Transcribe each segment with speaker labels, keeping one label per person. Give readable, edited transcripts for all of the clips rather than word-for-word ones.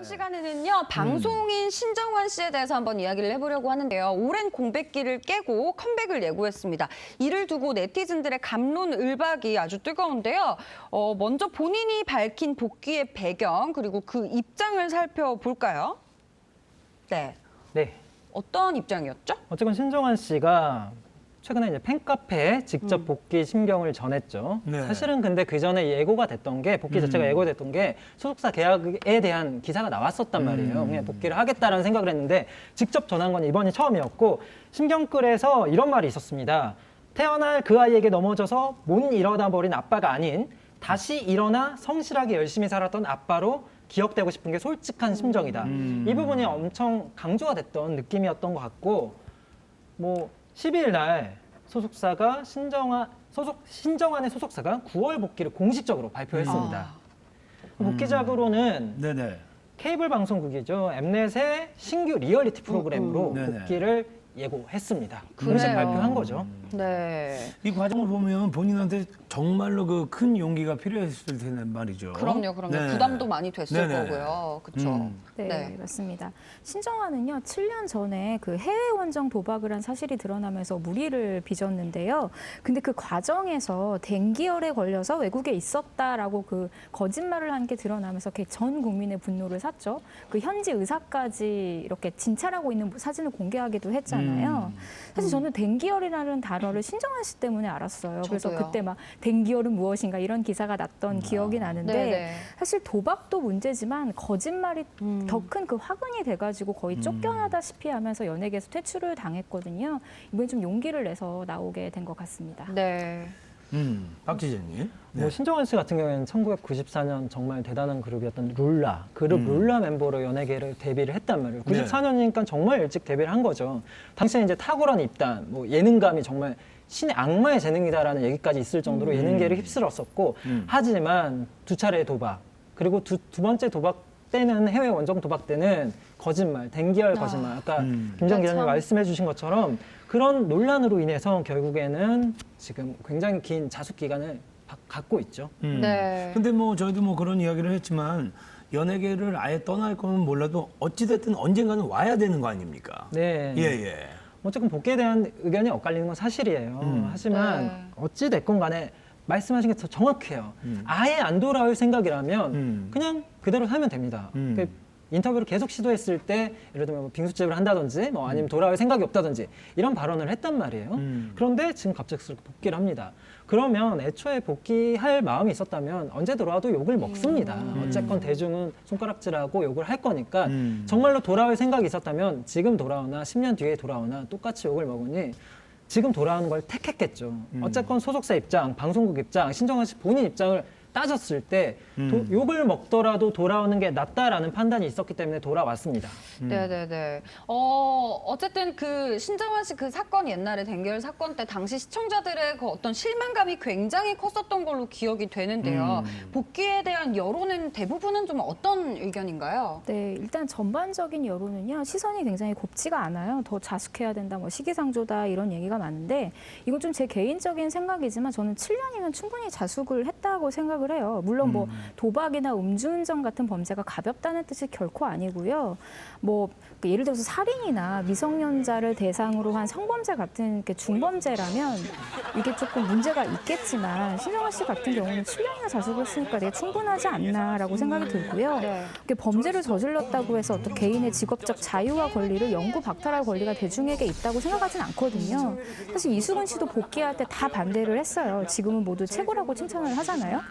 Speaker 1: 시간에는요, 방송인 신정환 씨에 대해서 한번 이야기를 해보려고 하는데요. 오랜 공백기를 깨고 컴백을 예고했습니다. 이를 두고 네티즌들의 갑론을박이 아주 뜨거운데요. 먼저 본인이 밝힌 복귀의 배경, 그리고 그 입장을 살펴볼까요? 네. 어떤 입장이었죠?
Speaker 2: 어쨌건 신정환 씨가 최근에 이제 팬카페에 직접 복귀 심경을 전했죠.
Speaker 3: 네.
Speaker 2: 사실은 근데 그 전에 예고가 됐던 게 복귀 자체가 예고됐던 게 소속사 계약에 대한 기사가 나왔었단 말이에요. 그냥 복귀를 하겠다라는 생각을 했는데 직접 전한 건 이번이 처음이었고 심경글에서 이런 말이 있었습니다. 태어날 그 아이에게 넘어져서 못 일어나 버린 아빠가 아닌 다시 일어나 성실하게 열심히 살았던 아빠로 기억되고 싶은 게 솔직한 심정이다. 이 부분이 엄청 강조가 됐던 느낌이었던 것 같고 뭐 12일 날 소속사가 신정환의 소속사가 9월 복귀를 공식적으로 발표했습니다. 복귀작으로는
Speaker 3: 네네.
Speaker 2: 케이블 방송국이죠. 엠넷의 신규 리얼리티 프로그램으로
Speaker 3: 네네.
Speaker 2: 복귀를 예고했습니다. 공식
Speaker 1: 그래요.
Speaker 2: 발표한 거죠.
Speaker 1: 네.
Speaker 3: 이 과정을 보면 본인한테 정말로 그 큰 용기가 필요했을 텐데 말이죠.
Speaker 1: 그럼요.
Speaker 3: 네.
Speaker 1: 부담도 많이 됐을
Speaker 3: 네네.
Speaker 1: 거고요. 그렇죠.
Speaker 4: 네, 맞습니다. 신정환은요, 7년 전에 그 해외 원정 도박을 한 사실이 드러나면서 무리를 빚었는데요. 근데 그 과정에서 댕기열에 걸려서 외국에 있었다라고 그 거짓말을 한 게 드러나면서 전 국민의 분노를 샀죠. 그 현지 의사까지 이렇게 진찰하고 있는 사진을 공개하기도 했잖아요. 사실 저는 댕기열이라는 단어를 신정환 씨 때문에 알았어요. 그래서
Speaker 1: 저도요.
Speaker 4: 그때 막 댕기열은 무엇인가 이런 기사가 났던 기억이 나는데
Speaker 1: 네네.
Speaker 4: 사실 도박도 문제지만 거짓말이 더 큰 그 화근이 돼가지고 거의 쫓겨나다시피 하면서 연예계에서 퇴출을 당했거든요. 이번에 좀 용기를 내서 나오게 된 것 같습니다.
Speaker 1: 네.
Speaker 3: 박 기자님.
Speaker 2: 뭐 신정환 씨 같은 경우에는 1994년 정말 대단한 그룹이었던 룰라, 그룹 룰라 멤버로 연예계를 데뷔를 했단 말이에요. 94년이니까 정말 일찍 데뷔를 한 거죠. 당시에 이제 탁월한 입단, 뭐 예능감이 정말 신의 악마의 재능이다라는 얘기까지 있을 정도로 예능계를 휩쓸었었고, 하지만 두 차례의 도박, 그리고 두 번째 도박 때는 해외 원정 도박 때는 거짓말, 댕기열 거짓말. 아까 김정 기자님
Speaker 1: 참.
Speaker 2: 말씀해 주신 것처럼 그런 논란으로 인해서 결국에는 지금 굉장히 긴 자숙 기간을 갖고 있죠.
Speaker 1: 네.
Speaker 3: 근데 뭐 저희도 뭐 그런 이야기를 했지만 연예계를 아예 떠날 거면 몰라도 어찌됐든 언젠가는 와야 되는 거 아닙니까?
Speaker 2: 네.
Speaker 3: 예.
Speaker 2: 어쨌든 복귀에 대한 의견이 엇갈리는 건 사실이에요. 하지만
Speaker 1: 네.
Speaker 2: 어찌 됐건 간에 말씀하신 게 더 정확해요. 아예 안 돌아올 생각이라면 그냥 그대로 살면 됩니다. 그 인터뷰를 계속 시도했을 때 예를 들면 뭐 빙수집을 한다든지 뭐 아니면 돌아올 생각이 없다든지 이런 발언을 했단 말이에요. 그런데 지금 갑작스럽게 복귀를 합니다. 그러면 애초에 복귀할 마음이 있었다면 언제 돌아와도 욕을 먹습니다. 어쨌건 대중은 손가락질하고 욕을 할 거니까 정말로 돌아올 생각이 있었다면 지금 돌아오나 10년 뒤에 돌아오나 똑같이 욕을 먹으니 지금 돌아오는 걸 택했겠죠. 어쨌건 소속사 입장, 방송국 입장, 신정환 씨 본인 입장을 따졌을 때 욕을 먹더라도 돌아오는 게 낫다라는 판단이 있었기 때문에 돌아왔습니다.
Speaker 1: 네네네. 어쨌든 그 신정환 씨 그 사건 옛날에 댕기열 사건 때 당시 시청자들의 그 어떤 실망감이 굉장히 컸었던 걸로 기억이 되는데요. 복귀에 대한 여론은 대부분은 좀 어떤 의견인가요?
Speaker 4: 네, 일단 전반적인 여론은요, 시선이 굉장히 곱지가 않아요. 더 자숙해야 된다, 뭐 시기상조다 이런 얘기가 많은데 이건 좀 제 개인적인 생각이지만 저는 7년이면 충분히 자숙을 했다고 생각을 해요. 물론 뭐 도박이나 음주운전 같은 범죄가 가볍다는 뜻이 결코 아니고요. 뭐 예를 들어서 살인이나 미성년자를 대상으로 한 성범죄 같은 중범죄라면 이게 조금 문제가 있겠지만 신정환 씨 같은 경우는 7년이나 자숙을 했으니까 되게 충분하지 않나라고 생각이 들고요. 이게 범죄를 저질렀다고 해서 어떤 개인의 직업적 자유와 권리를 영구 박탈할 권리가 대중에게 있다고 생각하진 않거든요. 사실 이수근 씨도 복귀할 때 다 반대를 했어요. 지금은 모두 최고라고 칭찬을 하잖아요.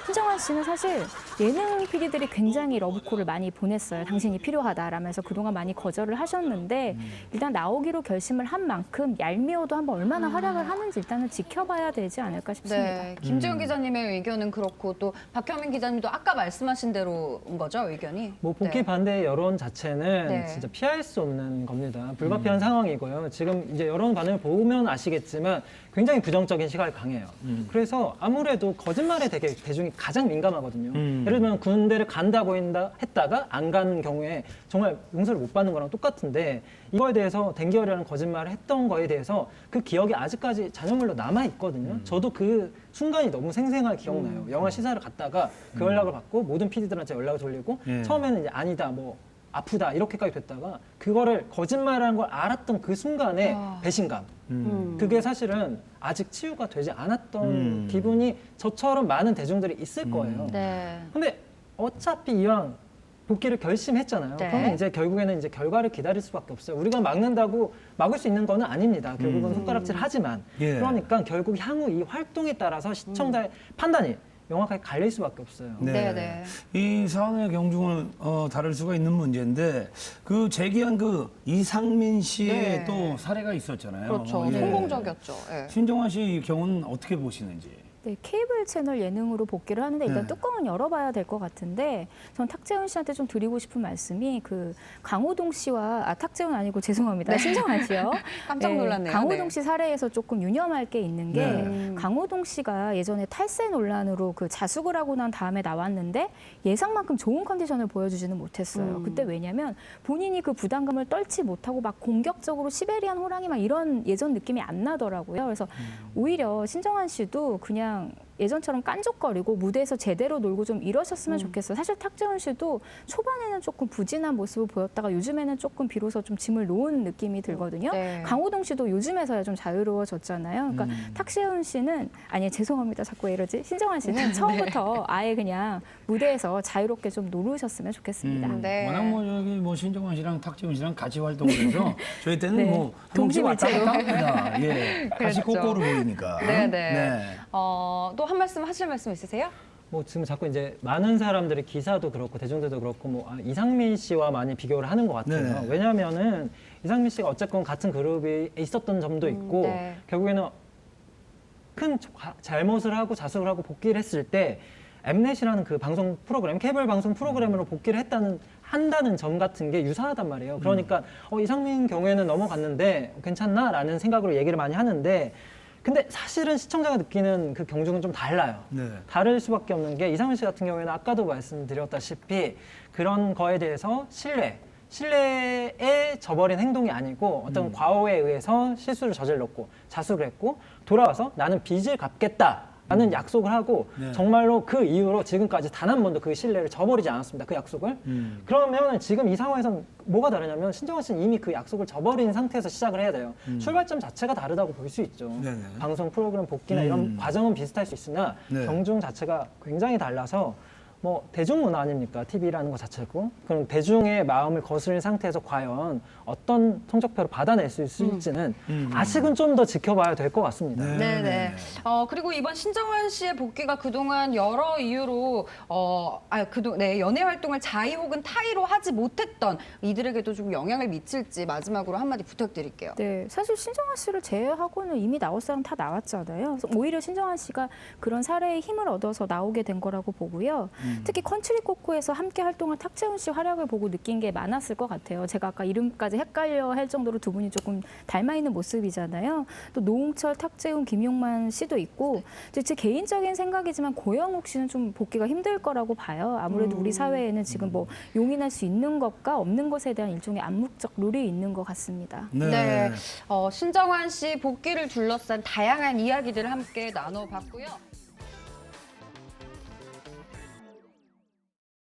Speaker 4: 신정환 씨는 사실 예능 PD들이 굉장히 러브콜을 많이 보냈어요. 당신이 필요하다라면서 그동안 많이 거절을 하셨는데 일단 나오기로 결심을 한 만큼 얄미워도 한번 얼마나 활약을 하는지 일단은 지켜봐야 되지 않을까 싶습니다.
Speaker 1: 네. 김지영 기자님의 의견은 그렇고 또 박현민 기자님도 아까 말씀하신 대로인 거죠, 의견이?
Speaker 2: 뭐 복귀
Speaker 1: 네.
Speaker 2: 반대 여론 자체는
Speaker 1: 네.
Speaker 2: 진짜 피할 수 없는 겁니다. 불가피한 상황이고요. 지금 이제 여론 반응을 보면 아시겠지만 굉장히 부정적인 시각이 강해요. 그래서 아무래도 거짓말에 되게 대중이 가장 민감하거든요. 예를 들면 군대를 간다고 했다가 안 간 경우에 정말 용서를 못 받는 거랑 똑같은데 이거에 대해서 댕기열이라는 거짓말을 했던 거에 대해서 그 기억이 아직까지 잔여물로 남아 있거든요. 저도 그 순간이 너무 생생하게 기억나요. 영화 시사를 갔다가 그 연락을 받고 모든 PD들한테 연락을 돌리고
Speaker 3: 예.
Speaker 2: 처음에는 이제 아니다 뭐 아프다 이렇게까지 됐다가 그거를 거짓말이라는 걸 알았던 그 순간에 배신감 그게 사실은 아직 치유가 되지 않았던 기분이 저처럼 많은 대중들이 있을 거예요.
Speaker 1: 네.
Speaker 2: 근데 어차피 이왕 복귀를 결심했잖아요.
Speaker 1: 네.
Speaker 2: 그러면 이제 결국에는 이제 결과를 기다릴 수밖에 없어요. 우리가 막는다고 막을 수 있는 거는 아닙니다. 결국은 손가락질 하지만
Speaker 3: 예.
Speaker 2: 그러니까 결국 향후 이 활동에 따라서 시청자의 판단이 명확하게 갈릴 수밖에 없어요.
Speaker 1: 네, 네.
Speaker 3: 이 사안의 경중을 다룰 수가 있는 문제인데 그 제기한 그 이상민 씨의
Speaker 1: 네.
Speaker 3: 또 사례가 있었잖아요.
Speaker 1: 그렇죠.
Speaker 3: 예.
Speaker 1: 성공적이었죠. 예.
Speaker 3: 신정환 씨 경우는 어떻게 보시는지.
Speaker 4: 네, 케이블 채널 예능으로 복귀를 하는데 일단
Speaker 3: 네.
Speaker 4: 뚜껑은 열어봐야 될 것 같은데 전 탁재훈 씨한테 좀 드리고 싶은 말씀이 그 강호동 씨와 탁재훈 아니고 죄송합니다. 신정환 씨요.
Speaker 1: 깜짝 놀랐네요.
Speaker 4: 강호동
Speaker 1: 네.
Speaker 4: 씨 사례에서 조금 유념할 게 있는 게
Speaker 3: 네.
Speaker 4: 강호동 씨가 예전에 탈세 논란으로 그 자숙을 하고 난 다음에 나왔는데 예상만큼 좋은 컨디션을 보여주지는 못했어요. 그때 왜냐면 본인이 그 부담감을 떨지 못하고 막 공격적으로 시베리안 호랑이 막 이런 예전 느낌이 안 나더라고요. 그래서 오히려 신정환 씨도 그냥 예전처럼 깐족거리고 무대에서 제대로 놀고 좀 이러셨으면 좋겠어요. 사실 탁재훈 씨도 초반에는 조금 부진한 모습을 보였다가 요즘에는 조금 비로소 좀 짐을 놓은 느낌이 들거든요.
Speaker 1: 네.
Speaker 4: 강호동 씨도 요즘에서야 좀 자유로워졌잖아요. 그러니까 탁재훈 씨는 아니 죄송합니다. 자꾸 왜 이러지? 신정환 씨는 처음부터 아예 그냥 무대에서 자유롭게 좀 놀으셨으면 좋겠습니다.
Speaker 1: 네.
Speaker 3: 워낙 뭐 저기 뭐 신정환 씨랑 탁재훈 씨랑 같이 활동을 해서 저희 때는
Speaker 4: 네.
Speaker 3: 뭐 한 번씩 왔다
Speaker 4: 동시일체로.
Speaker 3: 갔다 합니다. 예. 같이
Speaker 1: 그렇죠.
Speaker 3: 꼬꼬로 보이니까.
Speaker 1: 네, 네. 또 한 말씀 하실 말씀 있으세요?
Speaker 2: 뭐 지금 자꾸 이제 많은 사람들이 기사도 그렇고 대중들도 그렇고 뭐 이상민 씨와 많이 비교를 하는 것 같아요.
Speaker 3: 네네.
Speaker 2: 왜냐하면은 이상민 씨가 어쨌건 같은 그룹에 있었던 점도 있고
Speaker 1: 네.
Speaker 2: 결국에는 큰 잘못을 하고 자숙을 하고 복귀를 했을 때 엠넷이라는 그 방송 프로그램 케이블 방송 프로그램으로 복귀를 한다는 점 같은 게 유사하단 말이에요. 그러니까 이상민 경우에는 넘어갔는데 괜찮나라는 생각으로 얘기를 많이 하는데. 근데 사실은 시청자가 느끼는 그 경중은 좀 달라요.
Speaker 3: 네.
Speaker 2: 다를 수밖에 없는 게 이상민 씨 같은 경우에는 아까도 말씀드렸다시피 그런 거에 대해서 신뢰에 저버린 행동이 아니고 어떤 과오에 의해서 실수를 저질렀고 자숙을 했고 돌아와서 나는 빚을 갚겠다라는 약속을 하고
Speaker 3: 네.
Speaker 2: 정말로 그 이후로 지금까지 단 한 번도 그 신뢰를 저버리지 않았습니다. 그 약속을. 그러면 지금 이 상황에서는 뭐가 다르냐면 신정환 씨는 이미 그 약속을 저버린 상태에서 시작을 해야 돼요. 출발점 자체가 다르다고 볼 수 있죠.
Speaker 3: 네네.
Speaker 2: 방송 프로그램 복귀나 이런 과정은 비슷할 수 있으나
Speaker 3: 네.
Speaker 2: 경중 자체가 굉장히 달라서 뭐 대중문화 아닙니까? TV라는 것 자체고 그럼 대중의 마음을 거스른 상태에서 과연 어떤 성적표를 받아낼 수 있을지는 아직은 좀 더 지켜봐야 될 것 같습니다.
Speaker 1: 네, 네. 그리고 이번 신정환 씨의 복귀가 그동안 여러 이유로 연예 활동을 자의 혹은 타의로 하지 못했던 이들에게도 좀 영향을 미칠지 마지막으로 한마디 부탁드릴게요.
Speaker 4: 네, 사실 신정환 씨를 제외하고는 이미 나올 사람 다 나왔잖아요. 그래서 오히려 신정환 씨가 그런 사례의 힘을 얻어서 나오게 된 거라고 보고요. 특히 컨트리 코코에서 함께 활동한 탁재훈 씨 활약을 보고 느낀 게 많았을 것 같아요. 제가 아까 이름까지 헷갈려 할 정도로 두 분이 조금 닮아 있는 모습이잖아요. 또 노홍철, 탁재훈, 김용만 씨도 있고 제 개인적인 생각이지만 고영욱 씨는 좀 복귀가 힘들 거라고 봐요. 아무래도 우리 사회에는 지금 뭐 용인할 수 있는 것과 없는 것에 대한 일종의 암묵적 룰이 있는 것 같습니다.
Speaker 1: 네. 신정환 씨 복귀를 둘러싼 다양한 이야기들을 함께 나눠봤고요.